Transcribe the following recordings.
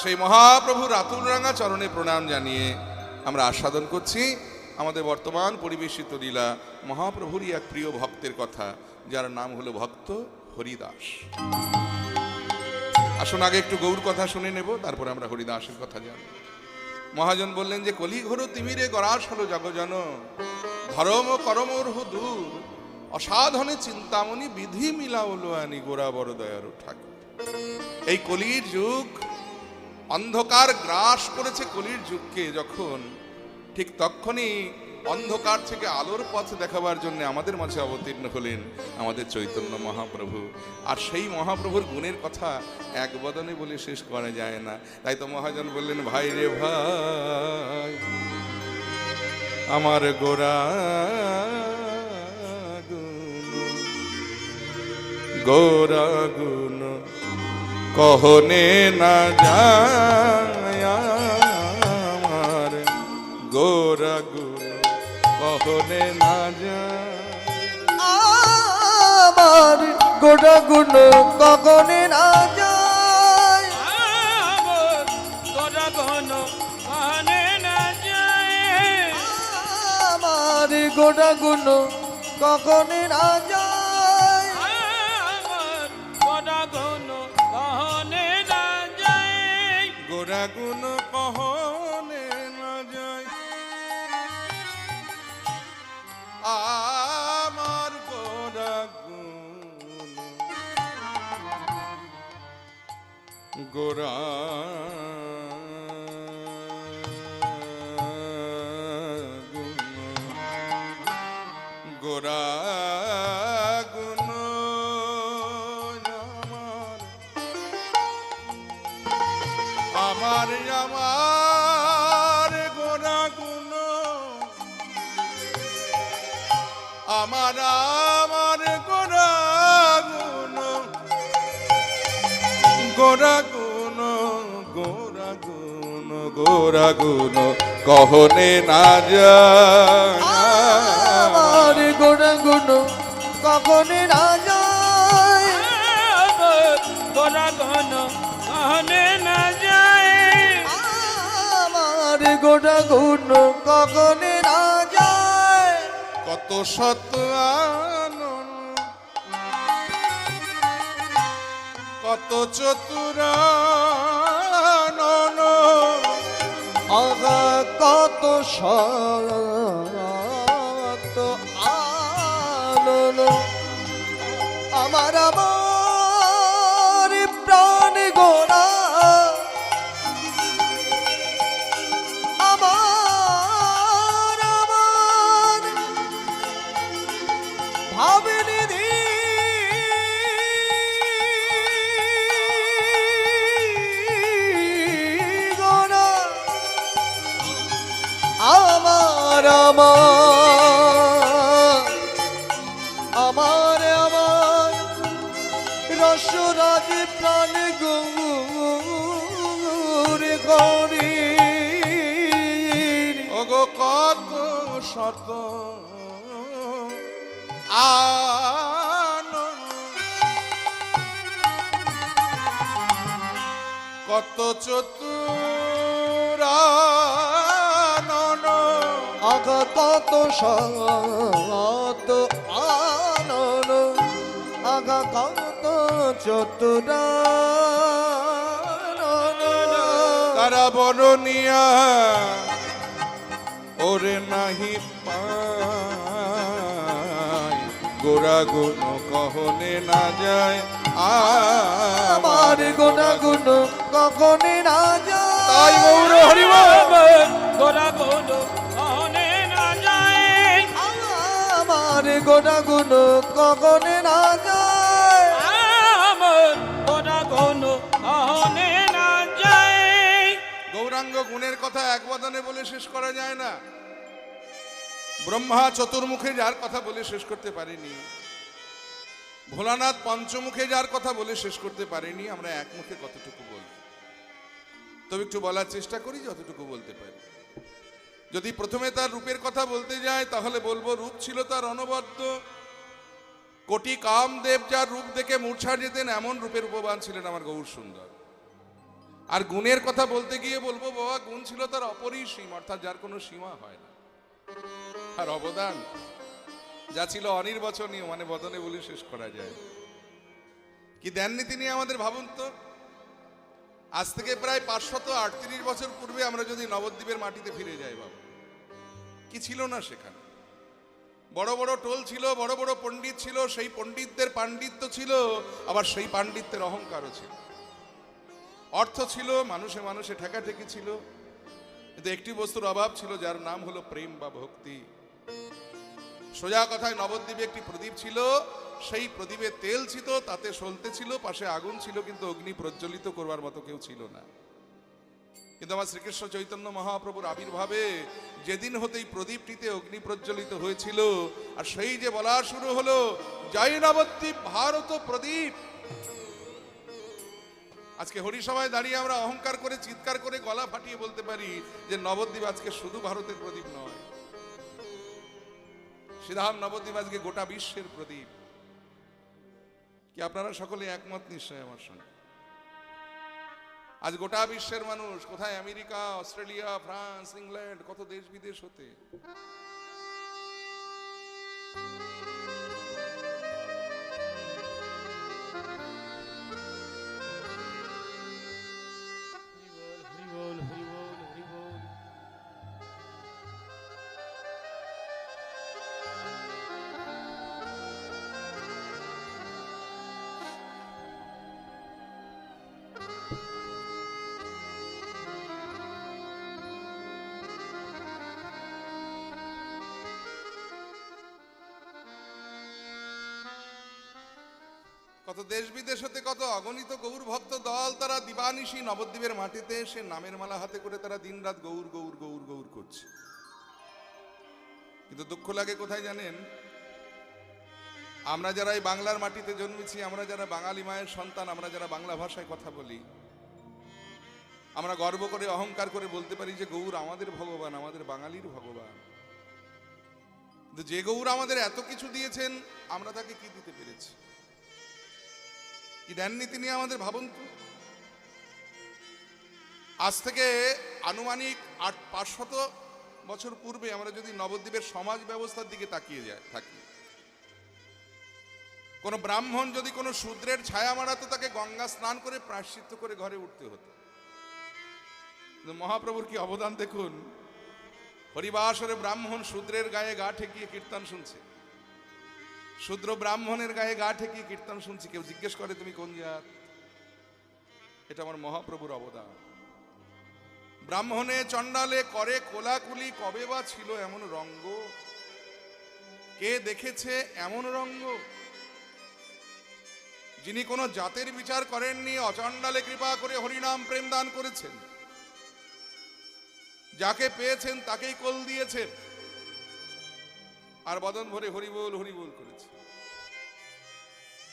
সেই মহাপ্রভুর আতুল রাঙা চরণে প্রণাম জানিয়ে আমরা আস্বাদন করছি আমাদের বর্তমান পরিবেশিত লীলা মহাপ্রভুরই এক প্রিয় ভক্তের কথা, যার নাম হলো ভক্ত হরিদাস। আসুন আগে একটু গৌর কথা শুনে নেব, তারপরে আমরা হরিদাসের কথা জানব। মহাজন বললেন যে কলি ঘোর তিমিরে গরাস হলো জগজন, ধর্ম করমর্হ দূর, অসাধনে চিন্তামণি বিধি মিলাওলো আনি গোরা বড় দয়ারু ঠাকুর। এই কলির যুগ, অন্ধকার গ্রাস করেছে কলির যুগকে যখন, ঠিক তখনই অন্ধকার থেকে আলোর পথ দেখাবার জন্য আমাদের মাঝে অবতীর্ণ হলেন আমাদের চৈতন্য মহাপ্রভু। আর সেই মহাপ্রভুর গুণের কথা এক বদনে বলে শেষ করা যায় না। তাই তো মহাজন বললেন, ভাই রে ভাই আমার গোরা গোরা গুণ কহনে না যায়, আমার গোরা গুণ কহনে না যায়, আমার গোরা গুণ কখনে না যায়, আমার গোরা গুণ কহনে না যায়, আমার গোরা গুণ কখনে না যায়, আমার গোরা গুণ কহনে না যায়, গোরা গুণ কহনে না যায়, আমার গোরা গুণ গোরা গুণ গোরা গুণ আমার আমার গোরা গুণ আমার আমার গোরা গুণ গোরা গুণ গোরা গুণ গোরা গুণ কহনে না যায়, আমার গোরা গুণ কখনে না যায়, আমার গোরা গুণ কহনে না যায়, আমার গোরা গুণ কখনে না যায়। কত শত আনন্দ কত চতুরানন, আগা কত শত আনন, আমার আমার প্রাণ গোরা, আমার আমার ভাবনিধি গোরা, আমার আমার আমার আমার রসরাজ প্রাণ গৌর গরি, ওগো কত শত আনন্দ কত চতুরানন, আগা কত শত আনন, আগা কত চতুরানন, তারা বরণিয়া ওরে নাহি পায়, গোরা গুণ কহনে না যায়, আমার গোরা গুণ কখনে না যায়। তাই গৌর হরিবল, আমার গোরা গুণ কহনে না যায়, আমার গোরা গুণ কখনে না যায়, আমার গোরা গুণ কহনে না যায়। গৌরাঙ্গ গুণের কথা এক বদনে বলে শেষ করা যায় না। ব্রহ্মা চতুর্মুখে যার কথা বলে শেষ করতে পারিনি, ভোলানাথ পঞ্চমুখে যার কথা বলে শেষ করতে পারিনি, আমরা এক মুখে কতটুকু বলব? তবে একটু বলার চেষ্টা করি যতটুকু বলতে পারি। যদি প্রথমে তার রূপের কথা বলতে যায় তাহলে বলবো রূপ ছিল তার অনবদ্য, কোটি কামদেব যার রূপ দেখে মূর্ছা যেতেন এমন রূপের উপবান ছিলেন আমার গৌর সুন্দর। আর গুণের কথা বলতে গিয়ে বলবো বাবা, গুণ ছিল তার অপরিসীম, অর্থাৎ যার কোনো সীমা হয় না। আর অবদান যা ছিল অনির্বচনীয়, মানে বদনে বলে শেষ করা যায়। কি দেননি তিনি আমাদের, ভাবুন তো। আজ থেকে প্রায় 538 বছর পূর্বে আমরা যদি নবদ্বীপের মাটিতে ফিরে যাই বাবা, কি ছিল না সেখানে? বড় বড় টোল ছিল, বড় বড় পণ্ডিত ছিল, সেই পণ্ডিতদের পাণ্ডিত্য ছিল, আবার সেই পাণ্ডিত্যের অহংকারও ছিল। অর্থ ছিল, মানুষে মানুষে ঠেকাঠেকি ছিল, কিন্তু একটি বস্তুর অভাব ছিল, যার নাম হলো প্রেম বা ভক্তি। সোজা কথায় নবদ্বীপে একটি প্রদীপ ছিল, সেই প্রদীপে তেল ছিল, তাতে সলতে ছিল, পাশে আগুন ছিল, কিন্তু অগ্নি প্রজ্বলিত করবার মতো কেউ ছিল না। কিন্তু আমার শ্রীকৃষ্ণ চৈতন্য মহাপ্রভুর আবির্ভাবে যেদিন হতেই প্রদীপটিতে অগ্নি প্রজ্বলিত হয়েছিল, আর সেই যে বলা শুরু হলো, জয় নবদ্বীপ ভারত প্রদীপ। আজকে হরিসভায় দাঁড়িয়ে আমরা অহংকার করে, চিৎকার করে, গলা ফাটিয়ে বলতে পারি যে নবদ্বীপ আজকে শুধু ভারতের প্রদীপ নয়, শ্রীধাম নবদ্বীপ আজকে গোটা বিশ্বের প্রদীপ। কি আপনারা সকলে একমত নিশ্চয় আমার সঙ্গে? আজ গোটা বিশ্বের মানুষ কোথায়, আমেরিকা, অস্ট্রেলিয়া, ফ্রান্স, ইংল্যান্ড, কত দেশ বিদেশ হতে হরি বল, হরি বল, হরি বল। কত দেশ বিদেশ হতে কত অগণিত গৌর ভক্ত দল, তারা দিবানিশি নবদ্বীপের মাটিতে এসে নামের মালা হাতে করে তারা দিনরাত গৌর গৌর গৌর গৌর করছে। কিন্তু দুঃখ লাগে কোথায় জানেন? আমরা যারা এই বাংলার মাটিতে জন্মেছি, আমরা যারা বাঙালি মায়ের সন্তান, আমরা যারা বাংলা ভাষায় কথা বলি, আমরা গর্ব করে, অহংকার করে বলতে পারি যে গৌর আমাদের ভগবান, আমাদের বাঙালির ভগবান। কিন্তু যে গৌর আমাদের এত কিছু দিয়েছেন, আমরা তাকে কি দিতে পেরেছি? কি দেননি তিনি আমাদের, ভাবুন তো। আজ থেকে আনুমানিক 500 বছর পূর্বে আমরা যদি নবদ্বীপের সমাজ ব্যবস্থার দিকে তাকিয়ে থাকি, কোন ব্রাহ্মণ যদি কোনো শূদ্রের ছায়া মারাতো, তাকে গঙ্গা স্নান করে প্রায়শ্চিত্ত করে ঘরে উঠতে হতো। মহাপ্রভুর কি অবদান দেখুন। হরিবাসরে ব্রাহ্মণ শূদ্রের গায়ে গা ঠেকিয়ে কীর্তন শুনছে, শূদ্র ব্রাহ্মণের গায়ে গা ঠেকিয়ে কীর্তন শুনছি। কেউ জিজ্ঞেস করে তুমি কোন জাত? এটা আমার মহাপ্রভুর অবদান। ব্রাহ্মণে চণ্ডালে করে কোলাকুলি, কবে বা ছিল এমন রঙ্গ? কে দেখেছে এমন রঙ্গ? যিনি কোনো জাতের বিচার করেননি, অচণ্ডালে কৃপা করে হরিনাম প্রেম দান করেছেন, যাকে পেয়েছেন তাকেই কোল দিয়েছেন, আর বদন ভরে হরিবোল হরিবোল করেছে।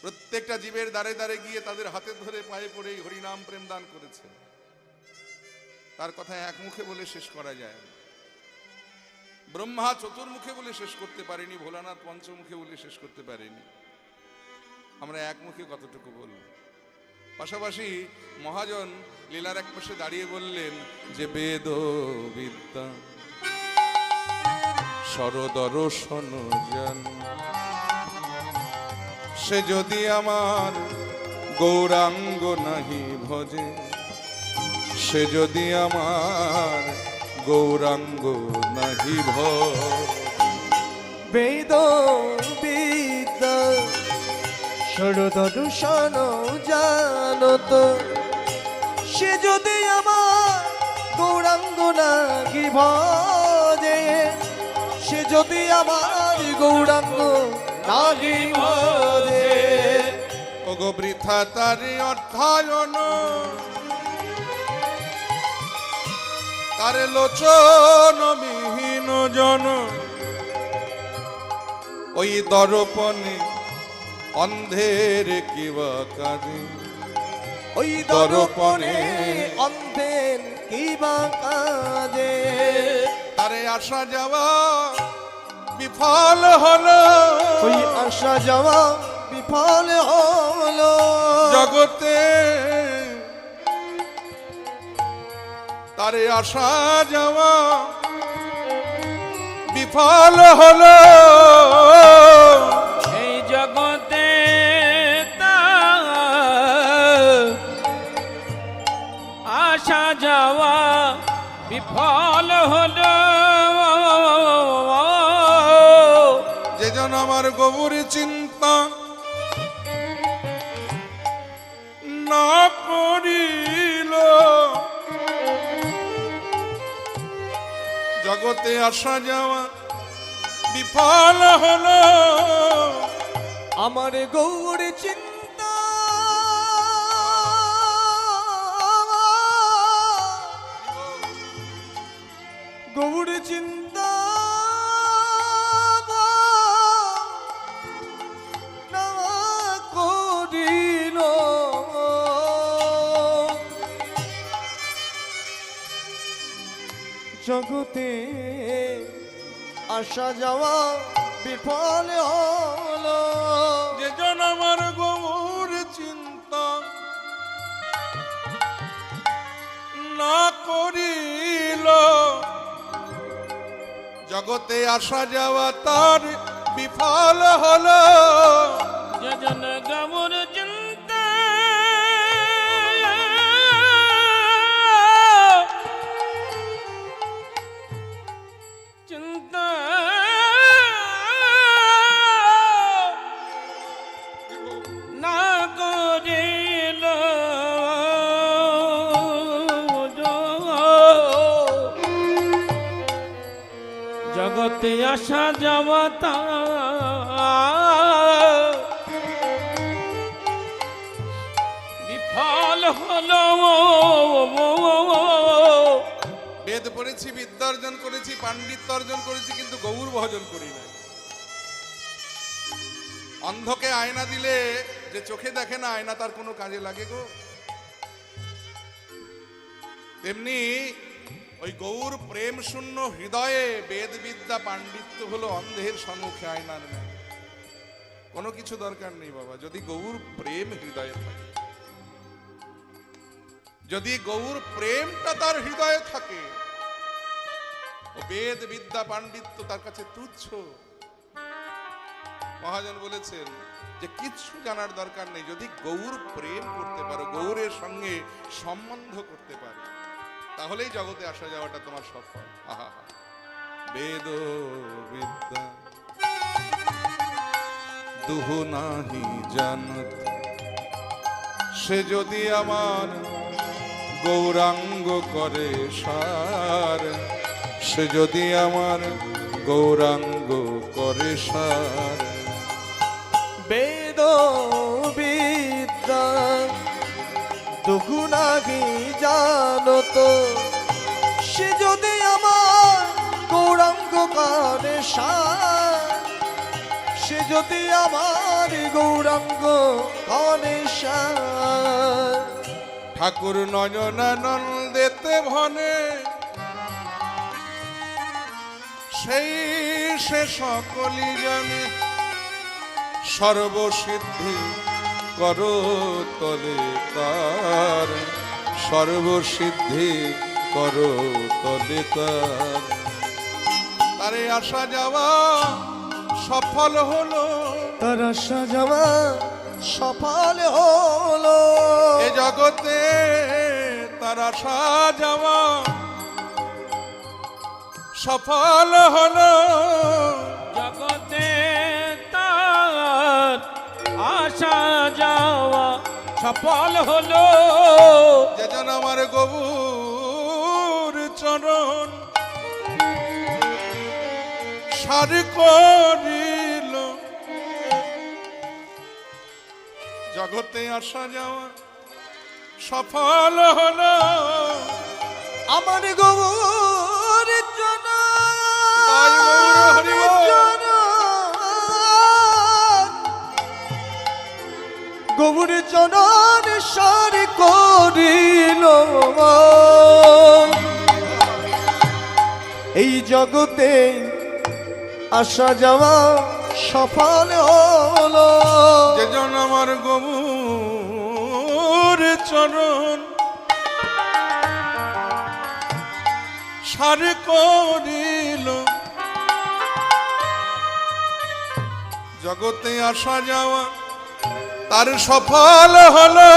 প্রত্যেকটা জীবের দ্বারে দ্বারে গিয়ে তাদের হাতে ধরে পায়ে পড়েই হরিনাম প্রেম দান করেছে। তার কথা এক মুখে বলে শেষ করা যায় না। ব্রহ্মা চতুর্মুখে বলে শেষ করতে পারেনি, ভোলানাথ পঞ্চমুখে বলে শেষ করতে পারেনি, আমরা এক মুখে কতটুকু বলব। পাশাপাশি মহাজন লীলার এক পাশে দাঁড়িয়ে বললেন যে বেদ বিদ্যা সরদর্শন জন, সে যদি আমার গৌরাঙ্গ নাহি ভজে, সে যদি আমার গৌরাঙ্গ নাহি ভজে। বেদ বিদ্যা সরদর্শন জানত, সে যদি আমার গৌরাঙ্গ নাহি ভজে, সে যদি আমার গৌরাঙ্গ নাহি ভজে। ওগো বৃথা তারি অর্থায়ন, তারে লোচন বিহীন জন, ওই দর্পণে অন্ধের কিবা কাজে, ওই দর্পণে অন্ধের কিবা কাজে। তারে আসা যাওয়া বিফল হলো, ওই আসা যাওয়া বিফল হলো। জগতে তারে আসা যাওয়া বিফল হলো। এই জগতে তার আসা যাওয়া বিফল হলো। যে জন আমার গৌর চিন্তা না করিল, জগতে আসা যাওয়া বিফল হলো। আমার গৌর চিন্তা গৌর চিন্তা না করিল, জগতে আসা যাওয়া বিফল হলো। যে জন আমার গৌর চিন্তা না করিল, জগতে আসা যাওয়া তার বিফল হলো। যজন গৌর চিন্তা চিন্তা না করিল, জগতে আসা যাওয়া তার বিফল হলো। বেদ পড়েছি, বিদ্যা অর্জন করেছি, পাণ্ডিত্য অর্জন করেছি, কিন্তু গৌর ভজন করি না। অন্ধকে আয়না দিলে যে চোখে দেখে না, আয়না তার কোনো কাজে লাগে গো? তেমনি ওই গৌর প্রেম শূন্য হৃদয়ে বেদ বিদ্যা পাণ্ডিত্য হলো অন্ধের সম্মুখে আয়নার নেই। কোনো কিছু দরকার নেই বাবা, যদি গৌর প্রেম হৃদয়ে থাকে, যদি গৌর প্রেমটা তার হৃদয়ে থাকে, ও বেদ বিদ্যা পাণ্ডিত্য তার কাছে তুচ্ছ। মহাজন বলেছেন যে কিচ্ছু জানার দরকার নেই, যদি গৌর প্রেম করতে পারো, গৌরের সঙ্গে সম্বন্ধ করতে পারো, তাহলেই জগতে আসা যাওয়াটা তোমার সফল। আহা, বেদ বিদ্যা দুহু নাহি জানত, সে যদি আমার গৌরাঙ্গ করে সার, সে যদি আমার গৌরাঙ্গ করে সার। বেদ বিদ্যা দুগুণাগি জানত, সে যদি আমার গৌরাঙ্গ করে সার, সে যদি আমার গৌরাঙ্গ করে সার। ঠাকুর নয়নানন্দেতে ভনে, সেই সে সকলই জানে, সর্বসিদ্ধি করো তলে তার, সর্বসিদ্ধি করো তলে তার। তারে আসা যাওয়া সফল হলো, তার আসা যাওয়া সফল হলো। এ জগতে তার আসা যাওয়া সফল হলো। জগতে তার আসা যাওয়া সফল হলো। যেজন আমার গৌর চরণ সার করিল, জগতে আসা যাওয়া সফল হলো। আমার গৌর জন তাই গৌর হরি বল। গৌর চরণ সার করিল, এই জগতে আসা যাওয়া সফল হলো। যেজন আমার গৌর চরণ সার করিল জগতে আসা যাওয়া তার সফল হলো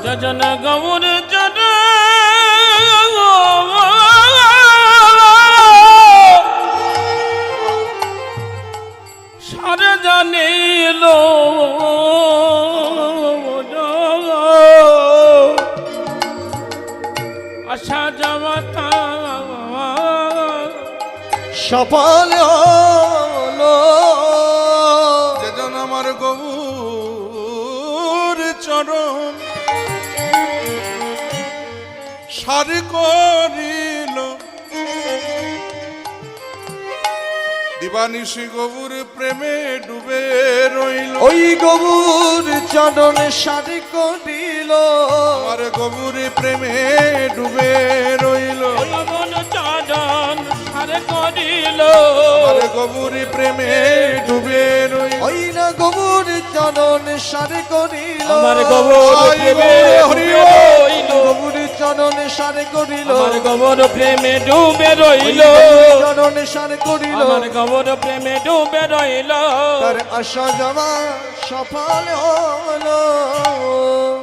যজন গৌর জন সারে জানিল আসা যাওয়া সফল হলো যেজন আমার গৌর চরণ সার করিল দিবানিশি গৌর প্রেমে ডুবে রইল ওই গবুর চরণ সারি করিল আমার গৌর প্রেমে ডুবে রইল মন চাদন সারে করিল আমার গৌর প্রেমে ডুবে রইল ওই না গবুর চরণ সারি করিল আমার গৌর প্রেমে হরি রইল গবুর চরণ সারি করিল আমার গৌর প্রেমে ডুবে রইল চরণ সারি করিল আমার গৌর প্রেমে ডুবে রইল তার আসা যাওয়া সফল হলো